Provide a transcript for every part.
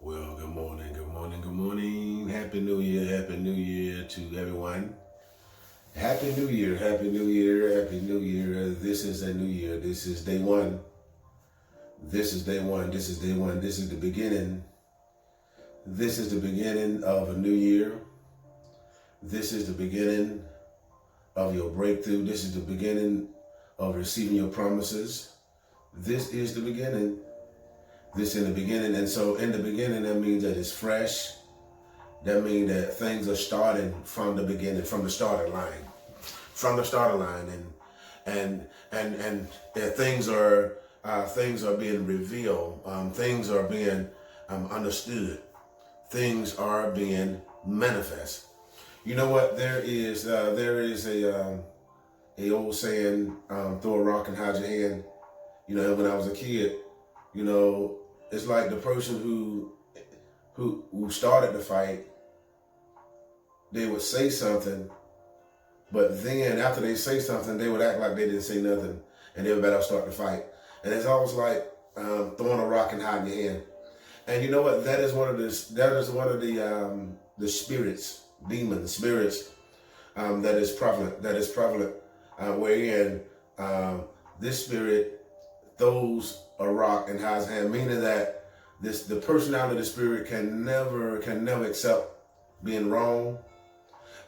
Well, good morning, good morning, good morning. Happy New Year to everyone. Happy New Year, Happy New Year, Happy New Year. This is a new year. This is day one. This is day one. This is day one. This is the beginning. This is the beginning of a new year. This is the beginning of your breakthrough. This is the beginning of receiving your promises. This is the beginning. This in the beginning. And so in the beginning, that means that it's fresh. That means that things are starting from the beginning, from the starting line. From the starting line. And things are being revealed. Things are being understood. Things are being manifest. You know what? There is a old saying, throw a rock and hide your hand. You know, when I was a kid, you know, it's like the person who started the fight, they would say something, but then after they say something, they would act like they didn't say nothing, and everybody else start the fight. And it's almost like throwing a rock and hiding your hand. And you know what? That is one of the spirits, demon spirits, that is prevalent. Wherein this spirit throws a rock and hides hand, meaning that the personality of the spirit can never accept being wrong.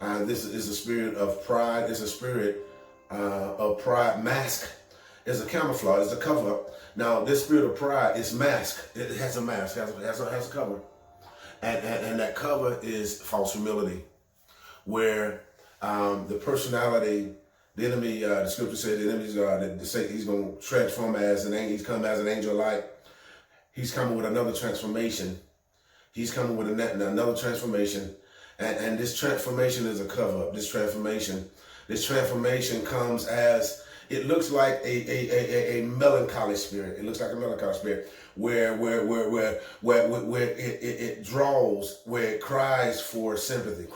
This is a spirit of pride. It's a spirit of pride. Mask is a camouflage. It's a cover up. Now, this spirit of pride is mask. It has a mask. Has a cover, and that cover is false humility, where the personality. The enemy, the scripture said, the enemy's he's going to transform as an angel. He's come as an angel of light. He's coming with another transformation. He's coming with another transformation. And this transformation is a cover-up. This transformation comes as, it looks like a melancholy spirit. It looks like a melancholy spirit where it draws, where it cries for sympathy,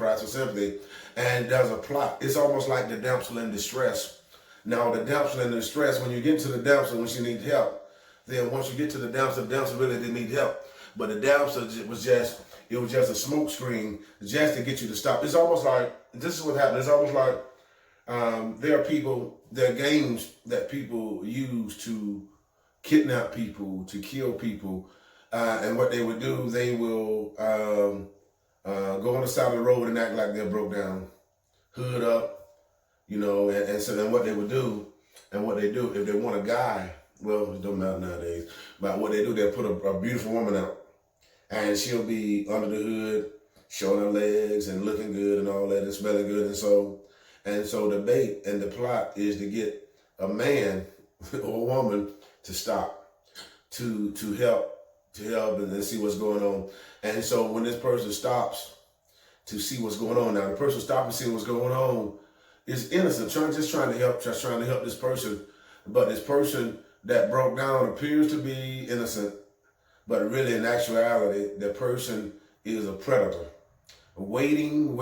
and there's a plot. It's almost like the damsel in distress. Now, the damsel in distress, when you get to the damsel when she needs help, then once you get to the damsel really didn't need help. But the damsel was just a smoke screen just to get you to stop. It's almost like, this is what happened. It's almost like there are games that people use to kidnap people, to kill people. And what they would do, they will go on the side of the road and act like they're broke down, hood up, you know, and so then what they would do, and what they do, if they want a guy, well, it don't matter nowadays, but what they do, they'll put a beautiful woman out, and she'll be under the hood, showing her legs and looking good and all that and smelling good. And so the bait and the plot is to get a man or a woman to stop, to help and see what's going on. And so when this person stops to see what's going on, now the person stopping and seeing what's going on is innocent, just trying to help this person. But this person that broke down appears to be innocent, but really in actuality, the person is a predator, waiting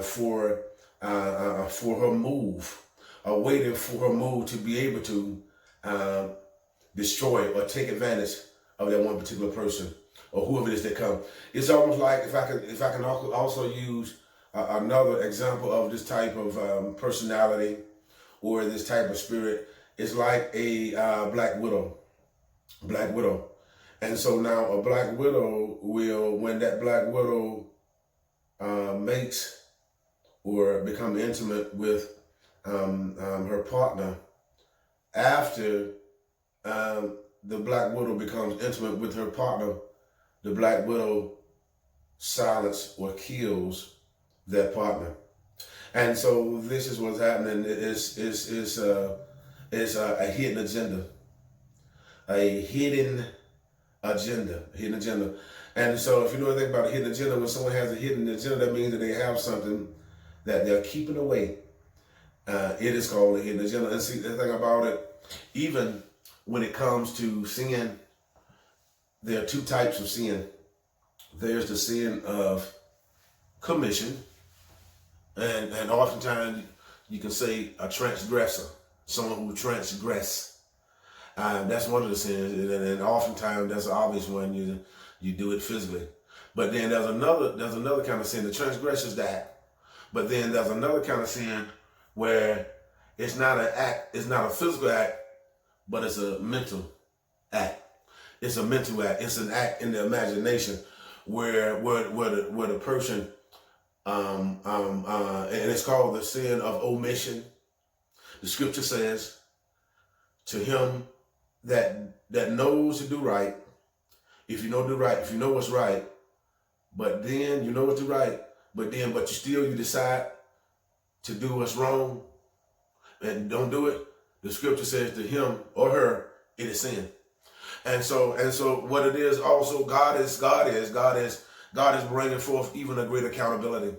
for her move, waiting for her move to be able to destroy or take advantage of that one particular person or whoever it is that come. It's almost like, if I can also use another example of this type of personality or this type of spirit, it's like a black widow. And so now a black widow will, when that black widow mates or become intimate with her partner, after the black widow becomes intimate with her partner, the black widow silences or kills that partner. And so this is what's happening. It's a hidden agenda. A hidden agenda. And so if you know anything about a hidden agenda, when someone has a hidden agenda, that means that they have something that they're keeping away. It is called a hidden agenda. And see, the thing about it, even when it comes to sin, there are two types of sin. There's the sin of commission, and oftentimes you can say a transgressor, someone who transgress. That's one of the sins, and oftentimes that's an obvious one. You do it physically, but then there's another kind of sin. The transgression is that, but then there's another kind of sin where it's not an act, it's not a physical act, but it's a mental act. It's a mental act. It's an act in the imagination where the person and it's called the sin of omission. The scripture says, to him that knows to do right, if you know do right, if you know what's right, but then you know what's right, but you decide to do what's wrong and don't do it, the scripture says to him or her, it is sin. And so what it is also, God is bringing forth even a great accountability.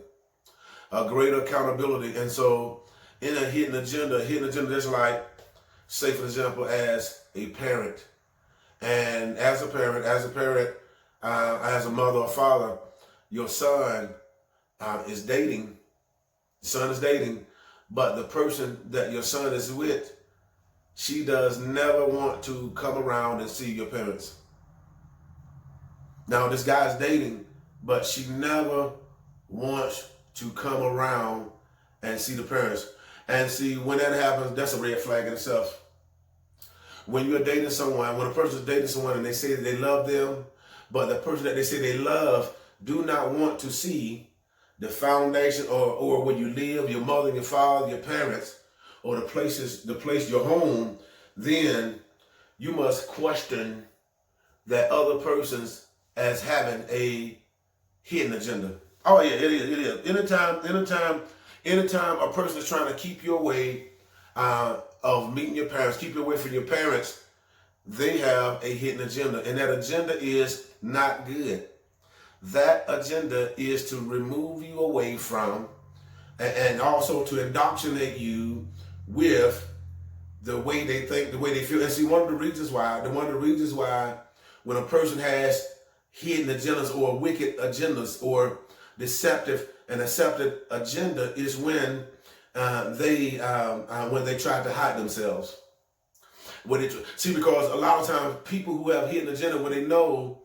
And so in a hidden agenda is like, say for example, as a parent, and as a mother or father, your son is dating, but the person that your son is with, she does never want to come around and see your parents. Now this guy's dating, but she never wants to come around and see the parents. And see, when that happens, that's a red flag in itself. When you're dating someone, when a person is dating someone and they say that they love them, but the person that they say they love do not want to see the foundation or where you live, your mother and your father, your parents, or the place, your home, then you must question that other person's as having a hidden agenda. Oh yeah, it is. Anytime a person is trying to keep you away of meeting your parents, keep you away from your parents, they have a hidden agenda, and that agenda is not good. That agenda is to remove you away from, and also to indoctrinate you with the way they think, the way they feel. And see, one of the reasons why when a person has hidden agendas or wicked agendas or deceptive and accepted agenda is when they try to hide themselves. Because a lot of times people who have hidden agenda, when they know,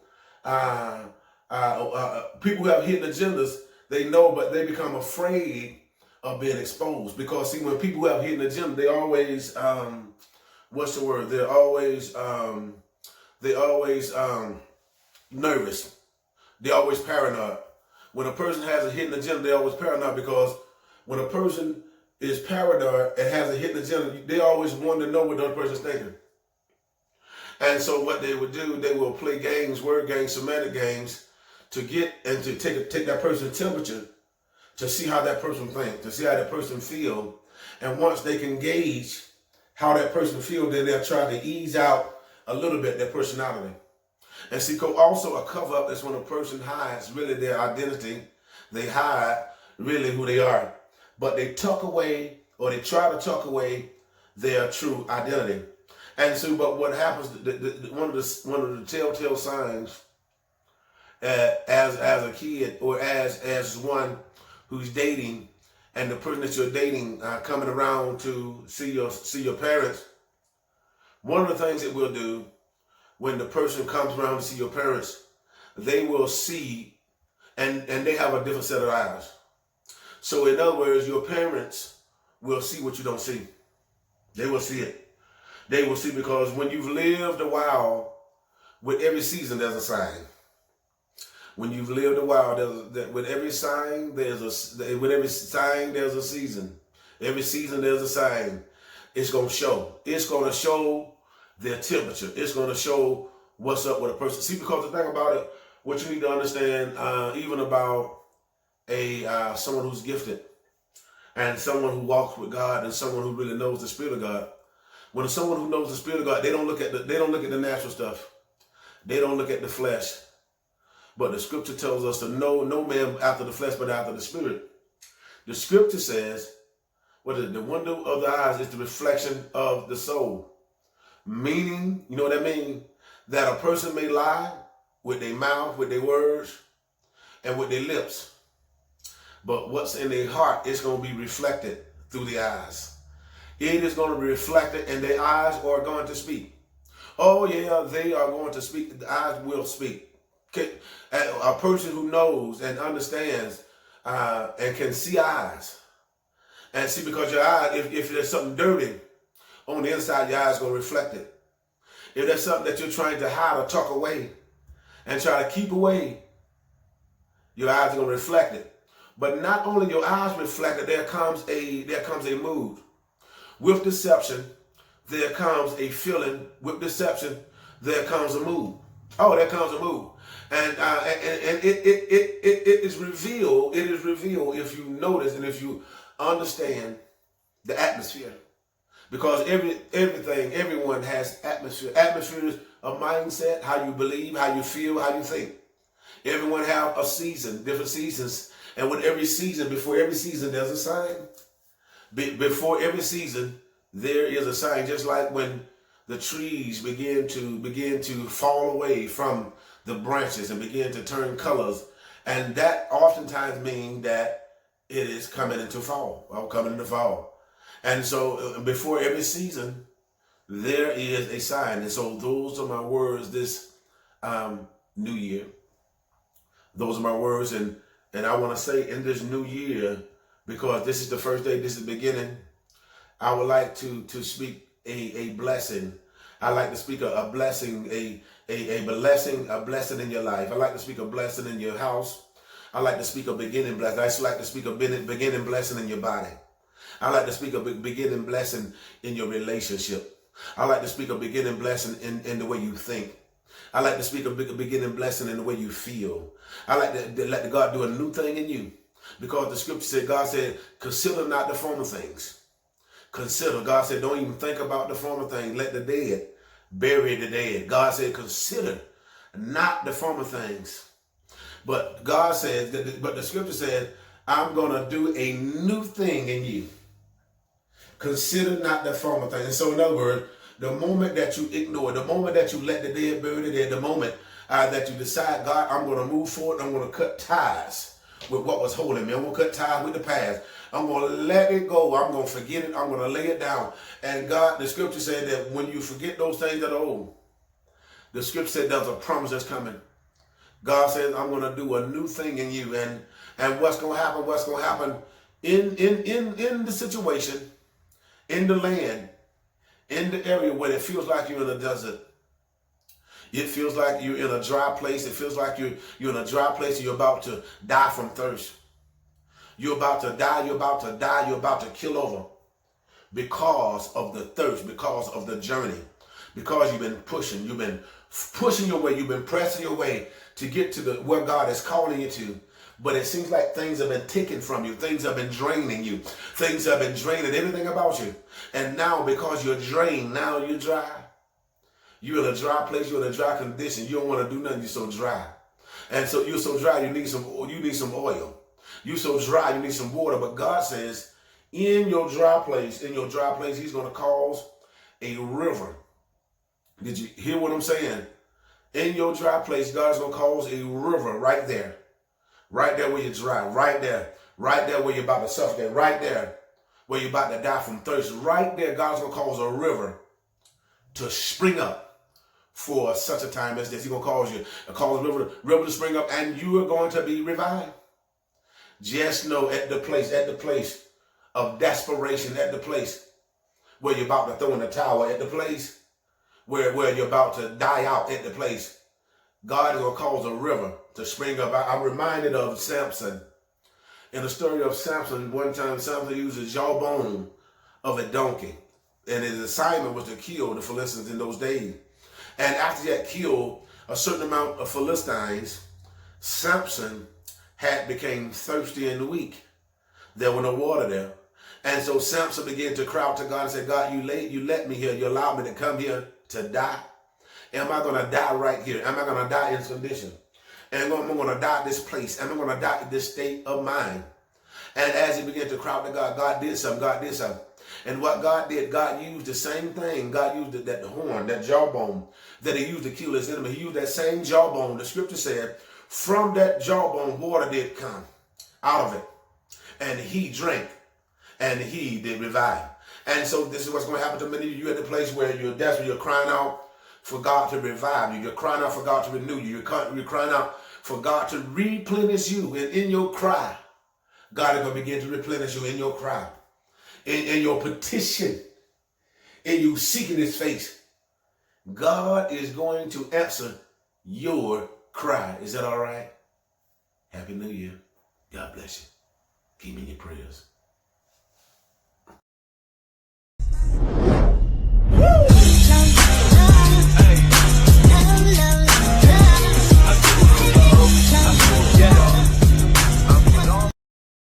people who have hidden agendas, they know, but they become afraid of being exposed. Because see, when people who have hidden agenda, they always, They're always nervous. They're always paranoid. When a person has a hidden agenda, they're always paranoid, because when a person is paranoid and has a hidden agenda, they always want to know what the other person's thinking. And so what they would do, they will play games, word games, semantic games, to get and to take that person's temperature, to see how that person thinks, to see how that person feel. And once they can gauge how that person feels, then they'll try to ease out a little bit their personality. And see, also a cover up is when a person hides really their identity. They hide really who they are, but they tuck away, or they try to tuck away their true identity. And so, but what happens? One of the telltale signs as a kid, or as one who's dating, and the person that you're dating coming around to see your parents. One of the things it will do when the person comes around to see your parents, they will see, and they have a different set of eyes. So in other words, your parents will see what you don't see. They will see it. They will see, because when you've lived a while, with every season there's a sign. When you've lived a while, with every sign there's a season. Every season there's a sign. It's going to show. It's going to show their temperature. It's going to show what's up with a person. See, because the thing about it, what you need to understand, even about someone who's gifted, and someone who walks with God, and someone who really knows the Spirit of God. When someone who knows the Spirit of God, they don't look at the natural stuff. They don't look at the flesh. But the scripture tells us to know no man after the flesh, but after the Spirit. The scripture says, the window of the eyes is the reflection of the soul. Meaning, you know what I mean? That a person may lie with their mouth, with their words, and with their lips. But what's in their heart is going to be reflected through the eyes. It is going to be reflected, and their eyes are going to speak. Oh yeah, they are going to speak. The eyes will speak. A person who knows and understands and can see eyes. And see, because your eye, if there's something dirty on the inside, your eyes going to reflect it. If there's something that you're trying to hide or tuck away and try to keep away, your eyes are going to reflect it. But not only your eyes reflect it, there comes a mood. With deception, there comes a feeling. With deception, there comes a mood. Oh, there comes a mood. And it is revealed. It is revealed if you notice and if you understand the atmosphere. Because everyone has atmosphere. Atmosphere is a mindset, how you believe, how you feel, how you think. Everyone have a season, different seasons. And with every season, before every season, there's a sign. Before every season, there is a sign. Just like when the trees begin to fall away from the branches and begin to turn colors. And that oftentimes means that it is coming into fall, or coming into fall. And so before every season, there is a sign. And so those are my words this new year. Those are my words. And I want to say in this new year, because this is the first day, this is the beginning, I would like to speak a blessing. I like to speak a blessing, a blessing in your life. I like to speak a blessing in your house. I like to speak a beginning blessing. I also like to speak a beginning blessing in your body. I like to speak a beginning blessing in your relationship. I like to speak a beginning blessing in the way you think. I like to speak a beginning blessing in the way you feel. I like to let God do a new thing in you. Because the scripture said, God said, consider not the former things. Consider. God said, don't even think about the former things. Let the dead bury the dead. God said, consider not the former things. But God said, but the scripture said, I'm going to do a new thing in you. Consider not the former things. And so in other words, the moment that you ignore, the moment that you let the dead bury the dead, the moment that you decide, God, I'm going to move forward, I'm going to cut ties with what was holding me. I'm going to cut ties with the past. I'm going to let it go. I'm going to forget it. I'm going to lay it down. And God, the scripture said that when you forget those things that are old, the scripture said there's a promise that's coming. God says, I'm going to do a new thing in you. And what's going to happen? What's going to happen in the situation, in the land, in the area where it feels like you're in a desert. It feels like you're in a dry place. It feels like you're in a dry place and you're about to die from thirst. You're about to die. You're about to die. You're about to kill over because of the thirst, because of the journey, because you've been pushing your way. You've been pressing your way to get to where God is calling you to. But it seems like things have been taken from you. Things have been draining you. Things have been draining everything about you. And now because you're drained, now you're dry. You're in a dry place. You're in a dry condition. You don't want to do nothing. You're so dry. And so you're so dry, you need some oil. You're so dry, you need some water. But God says, in your dry place, He's going to cause a river. Did you hear what I'm saying? In your dry place, God's going to cause a river right there. Right there where you're dry. Right there where you're about to suffocate. Right there where you're about to die from thirst. Right there, God's going to cause a river to spring up for such a time as this. He's going to cause a river to spring up, and you are going to be revived. Just know at the place of desperation, at the place where you're about to throw in the towel, at the place where you're about to die out, at the place, God is going to cause a river to spring up. I'm reminded of Samson. In the story of Samson, one time Samson used the jawbone of a donkey. And his assignment was to kill the Philistines in those days. And after he had killed a certain amount of Philistines, Samson became thirsty and weak. There was no water there. And so Samson began to cry out to God and say, God, you let me here. You allowed me to come here to die. Am I going to die right here? Am I going to die in this condition? And I'm going to die at this place. Am I going to die in this state of mind? And as he began to cry out to God, God did something. God did something. And what God did, God used the same thing. God used that horn, that jawbone that he used to kill his enemy. He used that same jawbone. The scripture said, from that jawbone, water did come out of it. And he drank, and he did revive. And so this is what's going to happen to many of you at the place where you're desperate, you're crying out for God to revive you. You're crying out for God to renew you. You're crying out for God to replenish you. And in your cry, God is going to begin to replenish you in your cry, in your petition, in you seeking his face. God is going to answer your cry. Is that all right? Happy New Year. God bless you. Keep me in your prayers.